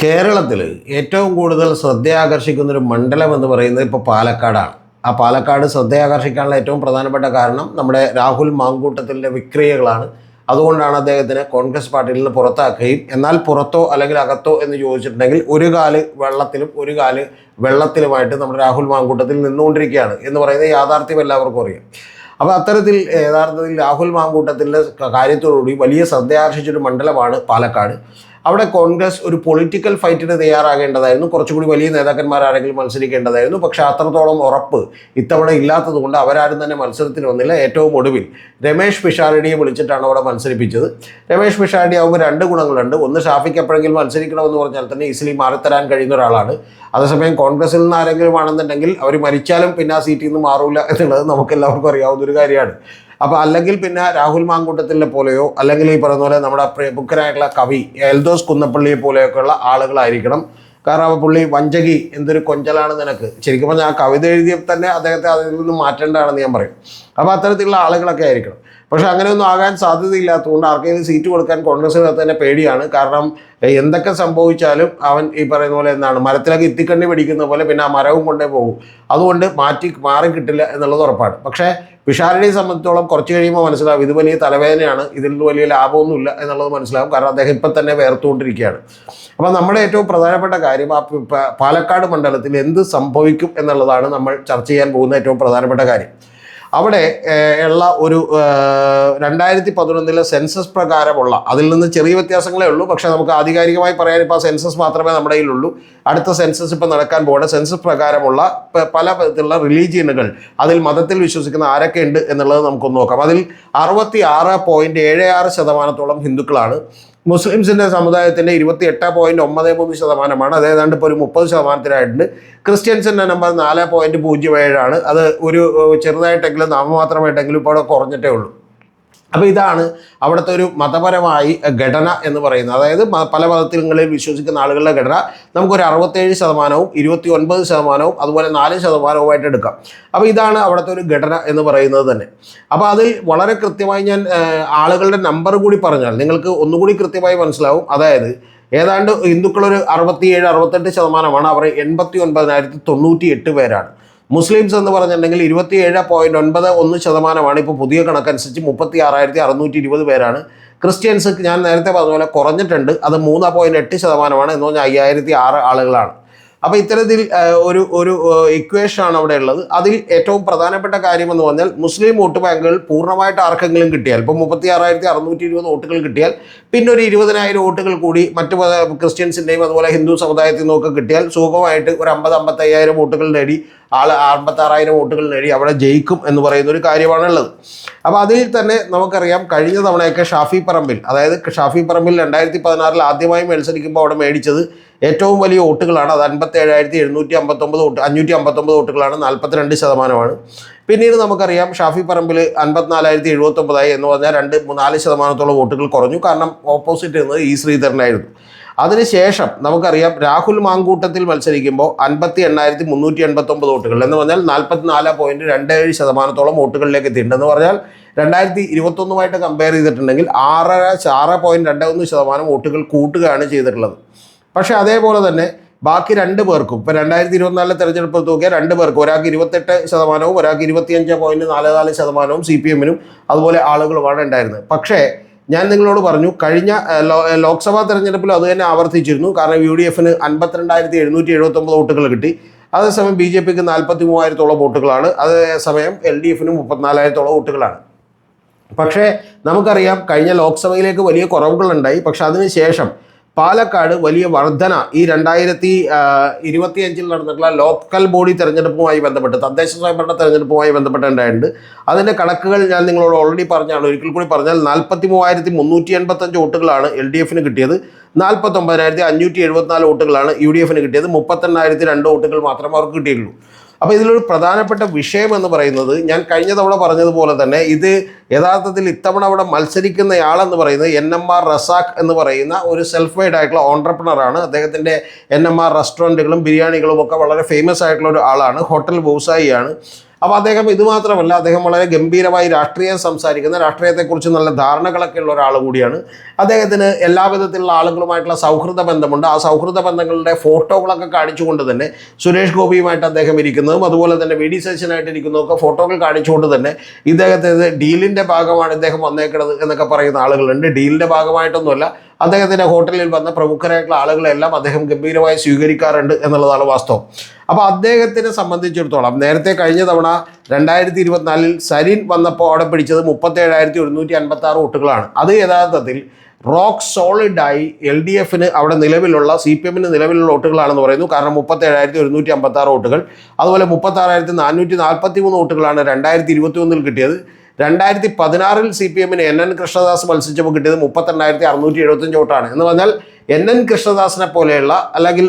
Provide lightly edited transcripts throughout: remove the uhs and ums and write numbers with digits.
കേരളത്തിൽ ഏറ്റവും കൂടുതൽ ശ്രദ്ധയാകർഷിക്കുന്നൊരു മണ്ഡലം എന്ന് പറയുന്നത് ഇപ്പോൾ പാലക്കാടാണ്. ആ പാലക്കാട് ശ്രദ്ധയാകർഷിക്കാനുള്ള ഏറ്റവും പ്രധാനപ്പെട്ട കാരണം നമ്മുടെ രാഹുൽ മാങ്കൂട്ടത്തിൻ്റെ വിക്രിയകളാണ്. അതുകൊണ്ടാണ് അദ്ദേഹത്തിനെ കോൺഗ്രസ് പാർട്ടിയിൽ നിന്ന് പുറത്താക്കുകയും, എന്നാൽ പുറത്തോ അല്ലെങ്കിൽ അകത്തോ എന്ന് ചോദിച്ചിട്ടുണ്ടെങ്കിൽ ഒരു കാല് വെള്ളത്തിലും ഒരു കാല് വെള്ളത്തിലുമായിട്ട് നമ്മുടെ രാഹുൽ മാങ്കൂട്ടത്തിൽ നിന്നുകൊണ്ടിരിക്കുകയാണ് എന്ന് പറയുന്ന യാഥാർത്ഥ്യം എല്ലാവർക്കും അറിയാം. അപ്പോൾ അത്തരത്തിൽ യഥാർത്ഥത്തിൽ രാഹുൽ മാങ്കൂട്ടത്തിൻ്റെ കാര്യത്തോടുകൂടി വലിയ ശ്രദ്ധയാകർഷിച്ചൊരു മണ്ഡലമാണ് പാലക്കാട്. അവിടെ കോൺഗ്രസ് ഒരു പൊളിറ്റിക്കൽ ഫൈറ്റിന് തയ്യാറാകേണ്ടതായിരുന്നു. കുറച്ചുകൂടി വലിയ നേതാക്കന്മാരാരെങ്കിലും മത്സരിക്കേണ്ടതായിരുന്നു. പക്ഷേ അത്രത്തോളം ഉറപ്പ് ഇത്തവണ ഇല്ലാത്തത് കൊണ്ട് അവരാരും തന്നെ മത്സരത്തിന് വന്നില്ല. ഏറ്റവും ഒടുവിൽ രമേഷ് പിഷാരടിയെ വിളിച്ചിട്ടാണ് അവിടെ മത്സരിപ്പിച്ചത്. രമേഷ് പിഷാരടി ആകുമ്പോൾ രണ്ട് ഗുണങ്ങളുണ്ട്. ഒന്ന്, ഷാഫിക്ക് എപ്പോഴെങ്കിലും മത്സരിക്കണമെന്ന് പറഞ്ഞാൽ തന്നെ ഈസിലി മാറിത്തരാൻ കഴിയുന്ന ഒരാളാണ്. അതേസമയം കോൺഗ്രസിൽ നിന്ന് ആരെങ്കിലും ആണെന്നുണ്ടെങ്കിൽ അവർ മരിച്ചാലും പിന്നെ ആ സീറ്റിൽ നിന്ന് മാറില്ല എന്നുള്ളത് നമുക്കെല്ലാവർക്കും അറിയാവുന്ന ഒരു കാര്യമാണ്. അപ്പോൾ അല്ലെങ്കിൽ പിന്നെ രാഹുൽ മാങ്കൂട്ടത്തിലെ പോലെയോ അല്ലെങ്കിൽ ഈ പറയുന്ന പോലെ നമ്മുടെ പ്രമുഖരായിട്ടുള്ള കവി എൽദോസ് കുന്നപ്പള്ളിയെ പോലെയൊക്കെയുള്ള ആളുകളായിരിക്കണം. കാരണം പുള്ളി വഞ്ചകി, എന്തൊരു കൊഞ്ചലാണ് നിനക്ക്, ശരിക്കും പറഞ്ഞാൽ ആ കവിത എഴുതിയപ്പോൾ തന്നെ അദ്ദേഹത്തെ അതിൽ നിന്ന് മാറ്റേണ്ടതാണെന്ന് ഞാൻ പറയും. അപ്പോൾ അത്തരത്തിലുള്ള ആളുകളൊക്കെ ആയിരിക്കണം. പക്ഷെ അങ്ങനെയൊന്നും ആകാൻ സാധ്യതയില്ലാത്തതുകൊണ്ട് ആർക്കെങ്കിലും സീറ്റ് കൊടുക്കാൻ കോൺഗ്രസിനകത്ത് തന്നെ പേടിയാണ്. കാരണം എന്തൊക്കെ സംഭവിച്ചാലും അവൻ ഈ പറയുന്ന പോലെ എന്താണ് മരത്തിലൊക്കെ ഇത്തിക്കണ്ണി പിടിക്കുന്ന പോലെ പിന്നെ ആ മരവും കൊണ്ടേ പോകും. അതുകൊണ്ട് മാറി കിട്ടില്ല എന്നുള്ളത് ഉറപ്പാണ്. പക്ഷേ പിഷാരടിയെ സംബന്ധിച്ചോളം കുറച്ച് കഴിയുമ്പോൾ മനസ്സിലാവും ഇത് വലിയ തലവേദനയാണ്, ഇതിൽ നിന്ന് വലിയ ലാഭമൊന്നുമില്ല എന്നുള്ളത് മനസ്സിലാവും. കാരണം അദ്ദേഹം ഇപ്പം തന്നെ വേർത്തുകൊണ്ടിരിക്കുകയാണ്. അപ്പോൾ നമ്മുടെ ഏറ്റവും പ്രധാനപ്പെട്ട കാര്യം ആ പാലക്കാട് മണ്ഡലത്തിൽ എന്ത് സംഭവിക്കും എന്നുള്ളതാണ് നമ്മൾ ചർച്ച ചെയ്യാൻ പോകുന്ന ഏറ്റവും പ്രധാനപ്പെട്ട കാര്യം. അവിടെ ഉള്ള ഒരു 2011 സെൻസസ് പ്രകാരമുള്ള, അതിൽ നിന്ന് ചെറിയ വ്യത്യാസങ്ങളേ ഉള്ളൂ. പക്ഷേ നമുക്ക് ആധികാരികമായി പറയാൻ ഇപ്പോൾ സെൻസസ് മാത്രമേ നമ്മുടെ കയ്യിലുള്ളൂ. അടുത്ത സെൻസസ് ഇപ്പോൾ നടക്കാൻ പോകുന്ന സെൻസസ് പ്രകാരമുള്ള പല വിധത്തിലുള്ള റിലീജിയനുകൾ, അതിൽ മതത്തിൽ വിശ്വസിക്കുന്ന ആരൊക്കെ ഉണ്ട് എന്നുള്ളത് നമുക്കൊന്ന് നോക്കാം. അതിൽ 66.76% ഹിന്ദുക്കളാണ്. മുസ്ലിംസിൻ്റെ സമുദായത്തിൻ്റെ 28.93%. അത് ഏതാണ്ട് ഇപ്പോൾ ഒരു 30%-ത്തിനായിട്ടുണ്ട്. ക്രിസ്ത്യൻസിൻ്റെ നമ്പർ 4.07. അത് ഒരു ചെറുതായിട്ടെങ്കിലും നാമമാത്രമായിട്ടെങ്കിലും ഇപ്പോൾ അവിടെ കുറഞ്ഞിട്ടേ ഉള്ളൂ. അപ്പോൾ ഇതാണ് അവിടുത്തെ ഒരു മതപരമായി ഘടന എന്ന് പറയുന്നത്. അതായത് പല മതങ്ങളിൽ വിശ്വസിക്കുന്ന ആളുകളുടെ ഘടന നമുക്കൊരു 67%, 29%, അതുപോലെ 4%-ആയിട്ട് എടുക്കാം. അപ്പോൾ ഇതാണ് അവിടുത്തെ ഒരു ഘടന എന്ന് പറയുന്നത് തന്നെ. അപ്പോൾ അതിൽ വളരെ കൃത്യമായി ഞാൻ ആളുകളുടെ നമ്പർ കൂടി പറഞ്ഞാൽ നിങ്ങൾക്ക് ഒന്നുകൂടി കൃത്യമായി മനസ്സിലാവും. അതായത് ഏതാണ്ട് ഹിന്ദുക്കളൊരു 67-68%. അവർ 89,098 പേരാണ്. മുസ്ലിംസ് എന്ന് പറഞ്ഞിട്ടുണ്ടെങ്കിൽ 27.91%. ഇപ്പോൾ പുതിയ കണക്കനുസരിച്ച് 36,620 പേരാണ്. ക്രിസ്ത്യൻസ് ഞാൻ നേരത്തെ പറഞ്ഞ പോലെ കുറഞ്ഞിട്ടുണ്ട്. അത് 3.8% എന്ന് പറഞ്ഞാൽ 5,006 ആളുകളാണ്. അപ്പോൾ ഇത്തരത്തിൽ ഒരു ഇക്വേഷനാണ് അവിടെ ഉള്ളത്. അതിൽ ഏറ്റവും പ്രധാനപ്പെട്ട കാര്യമെന്ന് പറഞ്ഞാൽ മുസ്ലിം വോട്ട് ബാങ്കുകൾ പൂർണ്ണമായിട്ട് ആർക്കെങ്കിലും കിട്ടിയാൽ, ഇപ്പോൾ 36,620 വോട്ടുകൾ കിട്ടിയാൽ പിന്നെ ഒരു 20,000 വോട്ടുകൾ കൂടി മറ്റു ക്രിസ്ത്യൻസിൻ്റെയും അതുപോലെ ഹിന്ദു സമുദായത്തിൽ നിന്നൊക്കെ കിട്ടിയാൽ സുഖമായിട്ട് ഒരു 50-55,000 വോട്ടുകൾ നേടി 56,000 വോട്ടുകൾ നേടി അവിടെ ജയിക്കും എന്ന് പറയുന്ന ഒരു കാര്യമാണുള്ളത്. അപ്പോൾ അതിൽ തന്നെ നമുക്കറിയാം കഴിഞ്ഞ തവണയൊക്കെ ഷാഫി പറമ്പിൽ 2016 ആദ്യമായി മത്സരിക്കുമ്പോൾ അവിടെ മേടിച്ചത് ഏറ്റവും വലിയ വോട്ടുകളാണ്. അത് 57,759 വോട്ട്, 559 വോട്ടുകളാണ്, 42%. പിന്നീട് നമുക്കറിയാം ഷാഫി പറമ്പിൽ 54,079 എന്ന് പറഞ്ഞാൽ 4% വോട്ടുകൾ കുറഞ്ഞു. കാരണം ഓപ്പോസിറ്റ് എന്നത് ഇ ശ്രീധരനായിരുന്നു. അതിനുശേഷം നമുക്കറിയാം രാഹുൽ മാങ്കൂട്ടത്തിൽ മത്സരിക്കുമ്പോൾ 58,389 വോട്ടുകൾ എന്ന് പറഞ്ഞാൽ 44.27% വോട്ടുകളിലേക്ക് എത്തിയിട്ടുണ്ടെന്ന് പറഞ്ഞാൽ 2021 കമ്പയർ ചെയ്തിട്ടുണ്ടെങ്കിൽ 6.21% വോട്ടുകൾ കൂട്ടുകയാണ് ചെയ്തിട്ടുള്ളത്. പക്ഷേ അതേപോലെ തന്നെ ബാക്കി 2 പേർക്കും ഇപ്പോൾ 2024 തെരഞ്ഞെടുപ്പ് നോക്കിയാൽ 2 പേർക്കും, ഒരാൾക്ക് 28%, ഒരാൾക്ക് 25.44% CPM-നും അതുപോലെ ആളുകളുമാണ് ഉണ്ടായിരുന്നത്. പക്ഷേ ഞാൻ നിങ്ങളോട് പറഞ്ഞു കഴിഞ്ഞ ലോക്സഭാ തെരഞ്ഞെടുപ്പിൽ അത് തന്നെ ആവർത്തിച്ചിരുന്നു. കാരണം UDF-ന് 52,779 വോട്ടുകൾ കിട്ടി. അതേസമയം BJP-ക്ക് 43,000 വോട്ടുകളാണ്. അതേസമയം LDF-ന് 34,000 വോട്ടുകളാണ്. പക്ഷേ നമുക്കറിയാം കഴിഞ്ഞ ലോക്സഭയിലേക്ക് വലിയ കുറവുകളുണ്ടായി. പക്ഷെ അതിനുശേഷം പാലക്കാട് വലിയ വർധന ഈ 2025 നടന്നിട്ടുള്ള ലോക്കൽ ബോഡി തെരഞ്ഞെടുപ്പുമായി ബന്ധപ്പെട്ട്, തദ്ദേശ സ്വയംഭരണ തെരഞ്ഞെടുപ്പുമായി ബന്ധപ്പെട്ടുണ്ടായിട്ടുണ്ട്. അതിൻ്റെ കണക്കുകൾ ഞാൻ നിങ്ങളോട് ഓൾറെഡി പറഞ്ഞാണ്. ഒരിക്കൽ കൂടി പറഞ്ഞാൽ 43,385 വോട്ടുകളാണ് LDF-ന് കിട്ടിയത്. 49,574 വോട്ടുകളാണ് UDF-ന് കിട്ടിയത്. 38,002 വോട്ടുകൾ മാത്രമേ അവർക്ക് കിട്ടിയുള്ളൂ. അപ്പോൾ ഇതിലൊരു പ്രധാനപ്പെട്ട വിഷയം എന്ന് പറയുന്നത് ഞാൻ കഴിഞ്ഞ തവണ പറഞ്ഞതുപോലെ തന്നെ ഇത് യഥാർത്ഥത്തിൽ ഇത്തവണ അവിടെ മത്സരിക്കുന്നയാളെന്ന് പറയുന്നത് NMR റസാഖ് എന്ന് പറയുന്ന ഒരു സെൽഫ് മെയ്ഡ് ആയിട്ടുള്ള ഓൺട്രപ്രണറാണ്. അദ്ദേഹത്തിൻ്റെ NMR റെസ്റ്റോറൻറ്റുകളും ബിരിയാണികളും ഒക്കെ വളരെ ഫേമസ് ആയിട്ടുള്ള ഒരു ആളാണ്. ഹോട്ടൽ വ്യവസായിയാണ്. അപ്പോൾ അദ്ദേഹം ഇത് മാത്രമല്ല, അദ്ദേഹം വളരെ ഗംഭീരമായി രാഷ്ട്രീയം സംസാരിക്കുന്ന, രാഷ്ട്രീയത്തെക്കുറിച്ച് നല്ല ധാരണകളൊക്കെ ഉള്ള ഒരാൾ കൂടിയാണ്. അദ്ദേഹത്തിന് എല്ലാവിധത്തിലുള്ള ആളുകളുമായിട്ടുള്ള സൗഹൃദ ബന്ധമുണ്ട്. ആ സൗഹൃദ ബന്ധങ്ങളുടെ ഫോട്ടോകളൊക്കെ കാണിച്ചുകൊണ്ട് തന്നെ സുരേഷ് ഗോപിയുമായിട്ട് അദ്ദേഹം ഇരിക്കുന്നതും അതുപോലെ തന്നെ വി ഡി സതീശനായിട്ട് ഇരിക്കുന്നതൊക്കെ ഫോട്ടോകൾ കാണിച്ചുകൊണ്ട് തന്നെ ഇദ്ദേഹത്തെ ഡീലിൻ്റെ ഭാഗമാണ് ഇദ്ദേഹം വന്നേക്കുന്നത് എന്നൊക്കെ പറയുന്ന ആളുകളുണ്ട്. ഡീലിൻ്റെ ഭാഗമായിട്ടൊന്നുമല്ല, അദ്ദേഹത്തിൻ്റെ ഹോട്ടലിൽ വന്ന പ്രമുഖരായിട്ടുള്ള ആളുകളെല്ലാം അദ്ദേഹം ഗംഭീരമായി സ്വീകരിക്കാറുണ്ട് എന്നുള്ളതാണ് വാസ്തവം. അപ്പോൾ അദ്ദേഹത്തിനെ സംബന്ധിച്ചിടത്തോളം നേരത്തെ കഴിഞ്ഞ തവണ 2024 സരിൻ വന്നപ്പോൾ അവിടെ പിടിച്ചത് 37,156 വോട്ടുകളാണ്. അത് യഥാർത്ഥത്തിൽ റോക്ക് സോളിഡായി LDFന് അവിടെ നിലവിലുള്ള CPMന് നിലവിലുള്ള വോട്ടുകളാണെന്ന് പറയുന്നു. കാരണം 37,156 വോട്ടുകൾ, അതുപോലെ 36,443 വോട്ടുകളാണ് 2021 കിട്ടിയത്. 2016 CPMന് NN കൃഷ്ണദാസ് മത്സരിച്ചപ്പോൾ കിട്ടിയത് 32,675 വോട്ടാണ്. എന്ന് പറഞ്ഞാൽ NN കൃഷ്ണദാസിനെ പോലെയുള്ള അല്ലെങ്കിൽ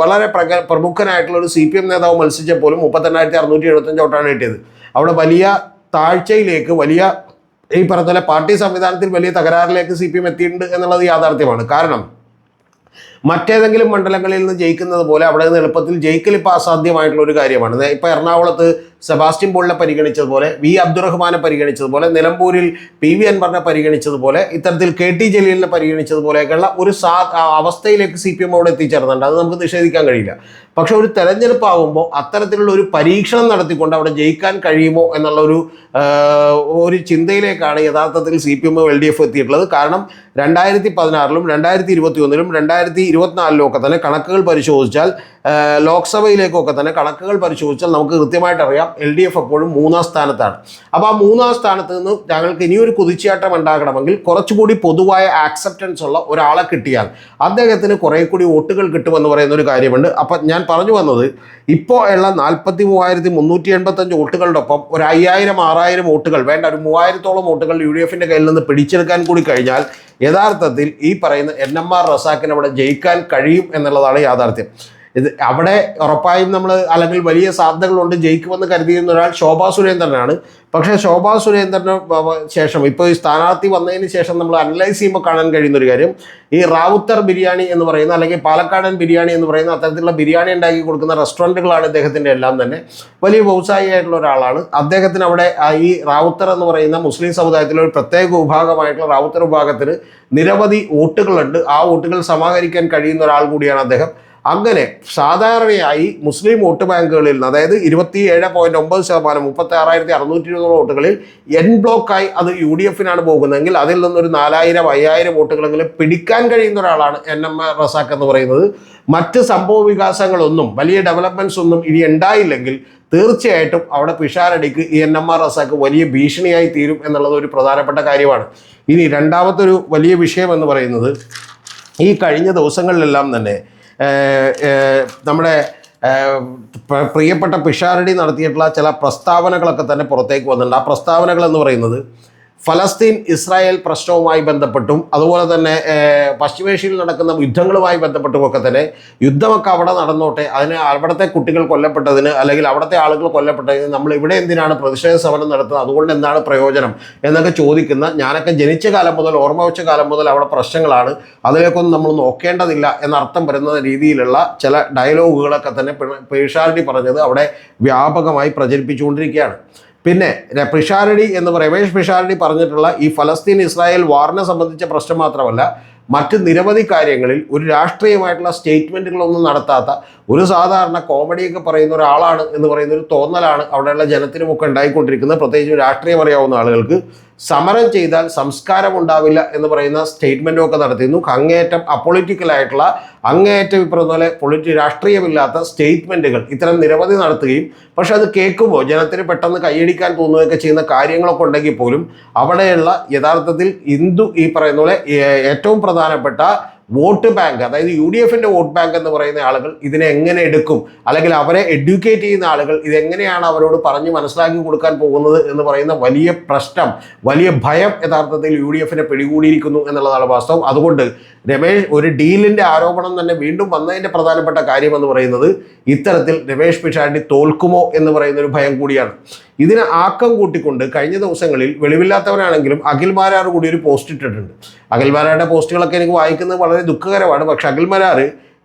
വളരെ പ്രമുഖനായിട്ടുള്ള ഒരു CPM നേതാവ് മത്സരിച്ചപ്പോലും 32,675 വോട്ടാണ് കിട്ടിയത്. അവിടെ വലിയ താഴ്ചയിലേക്ക്, വലിയ ഈ പറഞ്ഞ പോലെ പാർട്ടി സംവിധാനത്തിൽ വലിയ തകരാറിലേക്ക് CPM എത്തിയിട്ടുണ്ട് എന്നുള്ളത് യാഥാർത്ഥ്യമാണ്. കാരണം മറ്റേതെങ്കിലും മണ്ഡലങ്ങളിൽ നിന്ന് ജയിക്കുന്നത് പോലെ അവിടെ നിന്ന് എളുപ്പത്തിൽ ജയിക്കൽ ഇപ്പോൾ അസാധ്യമായിട്ടുള്ള ഒരു കാര്യമാണ്. ഇപ്പോൾ എറണാകുളത്ത് സെബാസ്റ്റ്യൻ പോളിനെ പരിഗണിച്ചതുപോലെ, വി അബ്ദുറഹ്മാനെ പരിഗണിച്ചതുപോലെ, നിലമ്പൂരിൽ PV അൻവറിനെ പരിഗണിച്ചതുപോലെ, ഇത്തരത്തിൽ KT ജലീലിനെ പരിഗണിച്ചതുപോലെയൊക്കെയുള്ള ഒരു അവസ്ഥയിലേക്ക് CPM അവിടെ എത്തിച്ചേർന്നുണ്ട്. അത് നമുക്ക് നിഷേധിക്കാൻ കഴിയില്ല. പക്ഷെ ഒരു തെരഞ്ഞെടുപ്പ് ആകുമ്പോൾ അത്തരത്തിലുള്ള ഒരു പരീക്ഷണം നടത്തിക്കൊണ്ട് അവിടെ ജയിക്കാൻ കഴിയുമോ എന്നുള്ള ഒരു ചിന്തയിലേക്കാണ് യഥാർത്ഥത്തിൽ CPM LDF എത്തിയിട്ടുള്ളത്. കാരണം 2016-ലും 2021-ലും 2024-ലും ഒക്കെ തന്നെ കണക്കുകൾ പരിശോധിച്ചാൽ, ലോക്സഭയിലേക്കൊക്കെ തന്നെ കണക്കുകൾ പരിശോധിച്ചാൽ നമുക്ക് കൃത്യമായിട്ട് അറിയാം LDF എപ്പോഴും 3-ാം സ്ഥാനത്താണ്. അപ്പോൾ ആ 3-ാം സ്ഥാനത്ത് നിന്ന് ഞങ്ങൾക്ക് ഇനിയൊരു കുതിച്ചാട്ടം ഉണ്ടാകണമെങ്കിൽ കുറച്ചുകൂടി പൊതുവായ ആക്സെപ്റ്റൻസ് ഉള്ള ഒരാളെ കിട്ടിയാൽ അദ്ദേഹത്തിന് കുറേ കൂടി വോട്ടുകൾ കിട്ടുമെന്ന് പറയുന്ന ഒരു കാര്യമുണ്ട്. അപ്പം ഞാൻ പറഞ്ഞു വന്നത്, ഇപ്പോൾ ഉള്ള 43,385 വോട്ടുകളുടെ ഒപ്പം ഒരു 5,000-6,000 വോട്ടുകൾ വേണ്ട, ഒരു 3,000-ഓളം വോട്ടുകൾ UDFൻ്റെ കയ്യിൽ നിന്ന് പിടിച്ചെടുക്കാൻ കൂടി കഴിഞ്ഞാൽ യഥാർത്ഥത്തിൽ ഈ പറയുന്ന NMR റസാക്കിന് അവിടെ ജയിക്കാൻ കഴിയും എന്നുള്ളതാണ് യാഥാർത്ഥ്യം. ഇത് അവിടെ ഉറപ്പായും നമ്മൾ അല്ലെങ്കിൽ വലിയ സാധ്യതകളുണ്ട് ജയിക്കുമെന്ന് കരുതിയിരുന്ന ഒരാൾ ശോഭാ സുരേന്ദ്രനാണ്. പക്ഷേ ശോഭാ സുരേന്ദ്രന് ശേഷം ഇപ്പോൾ ഈ സ്ഥാനാർത്ഥി വന്നതിന് ശേഷം നമ്മൾ അനലൈസ് ചെയ്യുമ്പോൾ കാണാൻ കഴിയുന്ന ഒരു കാര്യം, ഈ റാവുത്തർ ബിരിയാണി എന്ന് പറയുന്ന അല്ലെങ്കിൽ പാലക്കാടൻ ബിരിയാണി എന്ന് പറയുന്ന അത്തരത്തിലുള്ള ബിരിയാണി ഉണ്ടാക്കി കൊടുക്കുന്ന റെസ്റ്റോറൻറ്റുകളാണ് ഇദ്ദേഹത്തിൻ്റെ എല്ലാം തന്നെ. വലിയ വ്യവസായിയായിട്ടുള്ള ഒരാളാണ് അദ്ദേഹത്തിന്. അവിടെ ഈ റാവുത്തർ എന്ന് പറയുന്ന മുസ്ലിം സമുദായത്തിലെ ഒരു പ്രത്യേക വിഭാഗമായിട്ടുള്ള റാവുത്തർ വിഭാഗത്തിന് നിരവധി വോട്ടുകളുണ്ട്. ആ വോട്ടുകൾ സമാഹരിക്കാൻ കഴിയുന്ന ഒരാൾ കൂടിയാണ് അദ്ദേഹം. അങ്ങനെ സാധാരണയായി മുസ്ലിം വോട്ട് ബാങ്കുകളിൽ നിന്ന്, അതായത് 27.9%, 36,620 വോട്ടുകളിൽ N ബ്ലോക്കായി അത് UDFനാണ് പോകുന്നതെങ്കിൽ അതിൽ നിന്നൊരു 4,000-5,000 വോട്ടുകളെങ്കിലും പിടിക്കാൻ കഴിയുന്ന ഒരാളാണ് NMR റസാഖ് എന്ന് പറയുന്നത്. മറ്റ് സംഭവ വികാസങ്ങളൊന്നും, വലിയ ഡെവലപ്മെൻറ്റ്സ് ഒന്നും ഇനി ഉണ്ടായില്ലെങ്കിൽ തീർച്ചയായിട്ടും അവിടെ പിഷാരടിക്ക് ഈ NMR റസാഖ് വലിയ ഭീഷണിയായി തീരും എന്നുള്ളത് ഒരു പ്രധാനപ്പെട്ട കാര്യമാണ്. ഇനി രണ്ടാമത്തെ ഒരു വലിയ വിഷയം എന്ന് പറയുന്നത്, ഈ കഴിഞ്ഞ ദിവസങ്ങളിലെല്ലാം തന്നെ നമ്മുടെ പ്രിയപ്പെട്ട പിഷാരടി നടത്തിയിട്ടുള്ള ചില പ്രസ്താവനകളൊക്കെ തന്നെ പുറത്തേക്ക് വന്നിട്ടുണ്ട്. ആ പ്രസ്താവനകൾ എന്ന് പറയുന്നത് ഫലസ്തീൻ ഇസ്രായേൽ പ്രശ്നവുമായി ബന്ധപ്പെട്ടും അതുപോലെ തന്നെ പശ്ചിമേഷ്യയിൽ നടക്കുന്ന യുദ്ധങ്ങളുമായി ബന്ധപ്പെട്ടുമൊക്കെ തന്നെ യുദ്ധമൊക്കെ അവിടെ നടന്നോട്ടെ, അതിന് അവിടുത്തെ കുട്ടികൾ കൊല്ലപ്പെട്ടതിന് അല്ലെങ്കിൽ അവിടുത്തെ ആളുകൾ കൊല്ലപ്പെട്ടതിന് നമ്മൾ ഇവിടെ എന്തിനാണ് പ്രതിഷേധ സമരം നടത്തുന്നത്, അതുകൊണ്ട് എന്താണ് പ്രയോജനം എന്നൊക്കെ ചോദിക്കുന്ന, ഞാനൊക്കെ ജനിച്ച കാലം മുതൽ ഓർമ്മ വെച്ച കാലം മുതൽ അവിടെ പ്രശ്നങ്ങളാണ്, അതിലേക്കൊന്നും നമ്മൾ നോക്കേണ്ടതില്ല എന്നർത്ഥം വരുന്ന രീതിയിലുള്ള ചില ഡയലോഗുകളൊക്കെ തന്നെ പിഷാരടി പറഞ്ഞത് അവിടെ വ്യാപകമായി പ്രചരിപ്പിച്ചുകൊണ്ടിരിക്കുകയാണ്. പിന്നെ രമേശ് പിഷാരടി പറഞ്ഞിട്ടുള്ള ഈ ഫലസ്തീൻ ഇസ്രായേൽ വാറിനെ സംബന്ധിച്ച പ്രശ്നം മാത്രമല്ല, മറ്റ് നിരവധി കാര്യങ്ങളിൽ ഒരു രാഷ്ട്രീയമായിട്ടുള്ള സ്റ്റേറ്റ്മെൻറ്റുകളൊന്നും നടത്താത്ത ഒരു സാധാരണ കോമഡിയൊക്കെ പറയുന്ന ഒരാളാണ് എന്ന് പറയുന്ന ഒരു തോന്നലാണ് അവിടെയുള്ള ജനത്തിനുമൊക്കെ ഉണ്ടായിക്കൊണ്ടിരിക്കുന്നത്. പ്രത്യേകിച്ച് രാഷ്ട്രീയം അറിയാവുന്ന ആളുകൾക്ക് സമരം ചെയ്താൽ സംസ്കാരം ഉണ്ടാവില്ല എന്ന് പറയുന്ന സ്റ്റേറ്റ്മെൻറ്റുമൊക്കെ നടത്തിയിരുന്നു. അങ്ങേയറ്റം അപൊളിറ്റിക്കലായിട്ടുള്ള, അങ്ങേയറ്റം ഈ പറഞ്ഞ പോലെ രാഷ്ട്രീയമില്ലാത്ത സ്റ്റേറ്റ്മെൻറ്റുകൾ ഇത്തരം നിരവധി നടത്തുകയും, പക്ഷെ അത് കേൾക്കുമ്പോൾ ജനത്തിന് പെട്ടെന്ന് കൈയടിക്കാൻ തോന്നുകയൊക്കെ ചെയ്യുന്ന കാര്യങ്ങളൊക്കെ ഉണ്ടെങ്കിൽ പോലും അവിടെയുള്ള യഥാർത്ഥത്തിൽ ഈ പറയുന്ന പോലെ ഏറ്റവും പ്രധാനപ്പെട്ട വോട്ട് ബാങ്ക്, അതായത് UDFൻ്റെ വോട്ട് ബാങ്ക് എന്ന് പറയുന്ന ആളുകൾ ഇതിനെ എങ്ങനെ എടുക്കും, അല്ലെങ്കിൽ അവരെ എഡ്യൂക്കേറ്റ് ചെയ്യുന്ന ആളുകൾ ഇതെങ്ങനെയാണ് അവരോട് പറഞ്ഞ് മനസ്സിലാക്കി കൊടുക്കാൻ പോകുന്നത് എന്ന് പറയുന്ന വലിയ പ്രശ്നം, വലിയ ഭയം യഥാർത്ഥത്തിൽ UDFനെ പിടികൂടിയിരിക്കുന്നു എന്നുള്ളതാണ് വാസ്തവം. അതുകൊണ്ട് ഒരു ഡീലിൻ്റെ ആരോപണം തന്നെ വീണ്ടും വന്നതിൻ്റെ പ്രധാനപ്പെട്ട കാര്യം എന്ന് പറയുന്നത് ഇത്തരത്തിൽ രമേശ് പിഷാരടി തോൽക്കുമോ എന്ന് പറയുന്ന ഒരു ഭയം കൂടിയാണ്. ഇതിന് ആക്കം കൂട്ടിക്കൊണ്ട് കഴിഞ്ഞ ദിവസങ്ങളിൽ വെളിവില്ലാത്തവരാണെങ്കിലും അഖിൽ മാരാർ കൂടി ഒരു പോസ്റ്റ് ഇട്ടിട്ടുണ്ട്. അഖിൽ മാരാരുടെ പോസ്റ്റുകളൊക്കെ എനിക്ക് വായിക്കുന്നത് വളരെ ദുഃഖകരമാണ്. പക്ഷെ അഖിൽ മാരാർ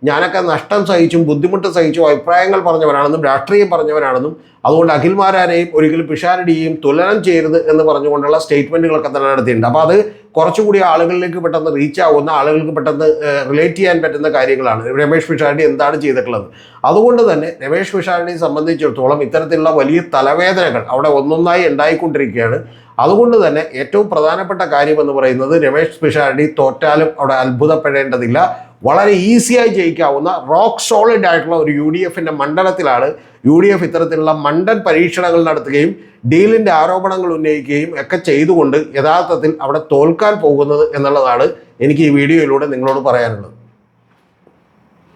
ഞാനൊക്കെ നഷ്ടം സഹിച്ചും ബുദ്ധിമുട്ട് സഹിച്ചും അഭിപ്രായങ്ങൾ പറഞ്ഞവരാണെന്നും രാഷ്ട്രീയം പറഞ്ഞവരാണെന്നും അതുകൊണ്ട് അഖിൽമാരാരെയും ഒരിക്കലും പിഷാരടിയെയും തുലനം ചെയ്യരുത് എന്ന് പറഞ്ഞുകൊണ്ടുള്ള സ്റ്റേറ്റ്മെൻറ്റുകളൊക്കെ തന്നെ നടത്തിയിട്ടുണ്ട്. അപ്പോൾ അത് കുറച്ചുകൂടി ആളുകളിലേക്ക് പെട്ടെന്ന് റീച്ച് ആവുന്ന, ആളുകൾക്ക് പെട്ടെന്ന് റിലേറ്റ് ചെയ്യാൻ പറ്റുന്ന കാര്യങ്ങളാണ്. രമേഷ് പിഷാരടി എന്താണ് ചെയ്തിട്ടുള്ളത്? അതുകൊണ്ട് തന്നെ രമേഷ് പിഷാരടിയെ സംബന്ധിച്ചിടത്തോളം ഇത്തരത്തിലുള്ള വലിയ തലവേദനകൾ അവിടെ ഒന്നൊന്നായി ഉണ്ടായിക്കൊണ്ടിരിക്കുകയാണ്. അതുകൊണ്ട് തന്നെ ഏറ്റവും പ്രധാനപ്പെട്ട കാര്യം എന്ന് പറയുന്നത് രമേഷ് പിഷാരടി തോറ്റാലും അവിടെ അത്ഭുതപ്പെടേണ്ടതില്ല. വളരെ ഈസിയായി ജയിക്കാവുന്ന റോക്ക് സോളിഡ് ആയിട്ടുള്ള ഒരു UDF മണ്ഡലത്തിലാണ് UDF ഇത്തരത്തിലുള്ള മണ്ടൻ പരീക്ഷണങ്ങൾ നടത്തുകയും ഡീലിൻ്റെ ആരോപണങ്ങൾ ഉന്നയിക്കുകയും ഒക്കെ ചെയ്തുകൊണ്ട് യഥാർത്ഥത്തിൽ അവിടെ തോൽക്കാൻ പോകുന്നത് എന്നുള്ളതാണ് എനിക്ക് ഈ വീഡിയോയിലൂടെ നിങ്ങളോട് പറയാനുള്ളത്.